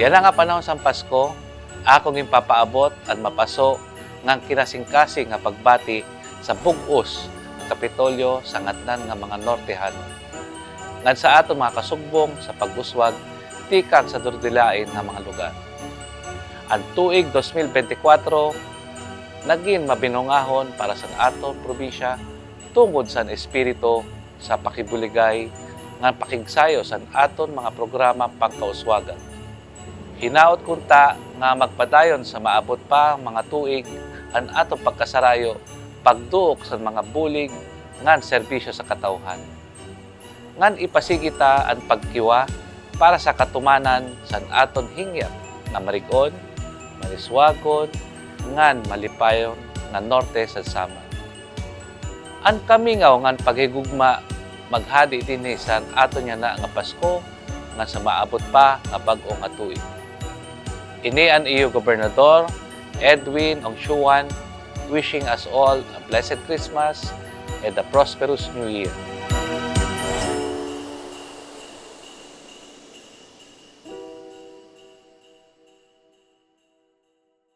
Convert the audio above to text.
Yan nga panahon sa Pasko, akong ipapaabot at mapaso ngang kinasing-kasing nga pagbati sa bug-os ng Kapitolyo sa ngatnan nga mga Nortehano. Ngan sa ato mga kasugbong sa pag-uswag tikan sa durdilain nga mga lugar. Ang tuig 2024 naging mabinungahon para sa aton probinsya tungod sa espiritu sa pakibuligay nga pakigsayo sa aton mga programa pagkauswagan. Hinaot kunta nga magpadayon sa maabot pa mga tuig ang atong pagkasarayo pagduok sa mga bulig ngan serbisyo sa katawhan. Ngan ipasigita ang pagkiwa para sa katumanan sa aton hingyap na marigon, maniswagon, ngan malipayon nga norte sa saman. Ang kamingaw ngan paghigugma maghadi dinhi sa aton nga Pasko nga sa maabot pa nga bag-o nga tuig. Ini ang iyo Gobernador Edwin Ongsuan wishing us all a blessed Christmas and a prosperous New Year.